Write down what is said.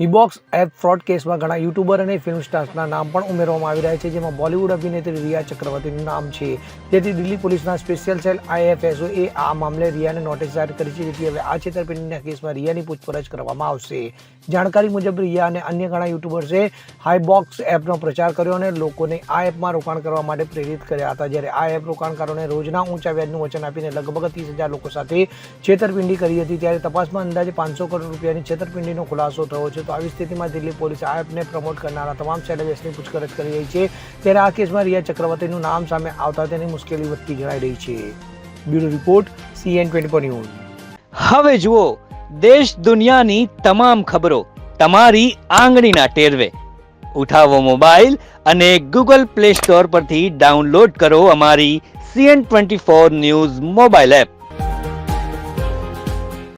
હીબોક્સ app fraud કેસમાં ઘણા YouTuber અને ફિલ્મ સ્ટાર્સના નામ પણ ઉમેરવામાં આવી રહ્યા છે, જેમાં બોલિવૂડ અભિનેત્રી રિયા ચક્રવર્તીનું નામ છે. જેથી દિલ્હી પોલીસના સ્પેશિયલ સેલ IFSOએ આ મામલે રિયાને નોટિસ જારી કરી છે. જેથી હવે આ છેતરપિંડીના કેસમાં રિયાની પૂછપરછ કરવામાં આવશે. જાણકારી મુજબ રિયા અને અન્ય ઘણા યુટ્યુબર્સે હીબોક્સ એપનો પ્રચાર કર્યો અને લોકોને આ એપમાં રોકાણ કરવા માટે પ્રેરિત કર્યા હતા. જ્યારે આ એપ રોકાણકારોને રોજના ઊંચા વ્યાજનું વચન આપીને લગભગ 30,000 લોકો સાથે છેતરપિંડી કરી હતી. ત્યારે તપાસમાં અંદાજે 500 કરોડ રૂપિયાની છેતરપિંડીનો ખુલાસો થયો છે. તો આવી સ્થિતિમાં દિલ્હી પોલીસે આ એપને પ્રમોટ કરનારા તમામ સેલેબ્સની પૂછપરછ કરી રહી છે. ત્યારે આ કેસમાં રિયા ચક્રવર્તીનું નામ સામે આવતા તેની મુશ્કેલી વધતી જણાઈ રહી છે. Bureau report CN24 news. હવે જુઓ દેશ દુનિયાની તમામ ખબરો તમારી આંગળીના ટેરવે. ઉઠાવો મોબાઈલ અને Google Play Store પરથી ડાઉનલોડ કરો અમારી CN24 ન્યૂઝ મોબાઈલ એપ.